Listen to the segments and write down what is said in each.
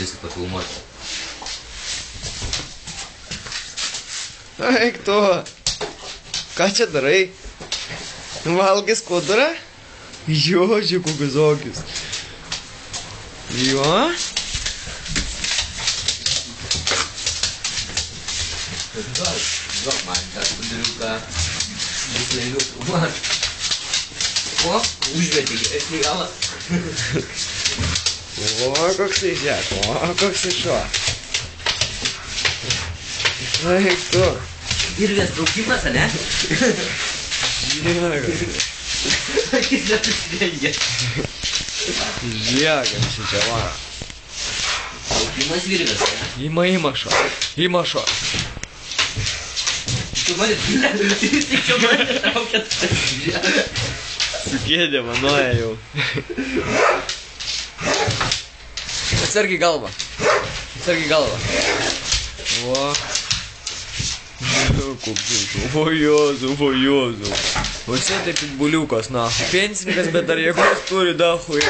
viską pafilmuoti. Eik tu. Ką čia darai? Valgai skudurą? Jo, žiūrėk, kokius okius. Jo. Duok man tą skuduriuką. Vis lengviau filmuoti. O, užvedė geresnį galą. O, koks tai žiūrėk, o, koks tai šuo. Eik tu. Virvės traukimas, ane? Žiūrėk. Akis nesusidengia. Žiūrėk, kaip čia varo. Traukimas virvės, ane? Ima šuo. Ima šuo. Tu mane vis tik čia mane traukėt. Sukėdė, manoja jau. Atsargiai galvą. Atsargiai galvą. O. O Jozu, o Jozu. O čia tai pitbuliukas, na. Pensininkas, bet dar jėgos turi, dahui.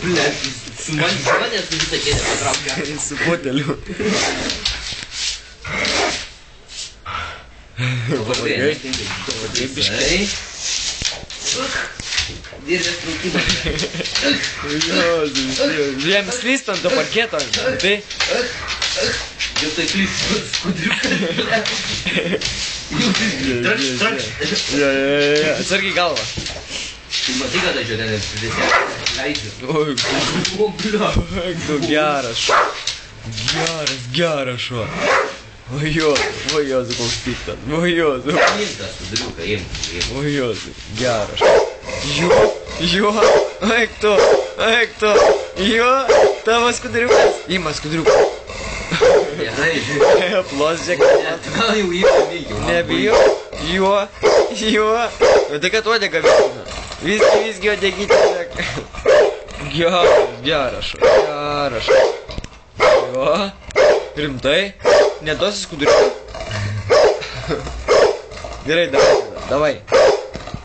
Blet, su man žmonės su visą kėdę patraukia. Su poteliu. Pavardė, biškai. Virvės traukimas. Jozu, žiūrėjom slyst ant to parketo. Tai. Jau tai klystas skudriukas. Trakš. Atsargiai galvą. Tu matai, kad aš jau ten visą leidžiu. Oi, O, blia. tu geras šuo. Geras šuo. O Jozu, koks piktas. O Jozu. Imk tą skudriuką, imk. O Jozu, geras šuo. Jo, eik tu. Jo, tavo skudriukas. Ima skudriuką. Gerai, žiūrėk. Plosdžiak. Gal jau įpamėjau. Nebijo. Jo. Tai kad uodega vėlina. Visgi uodegytė. Geras šuo. Jo. Rimtai. Neduosi skuduriuką? Gerai, davai.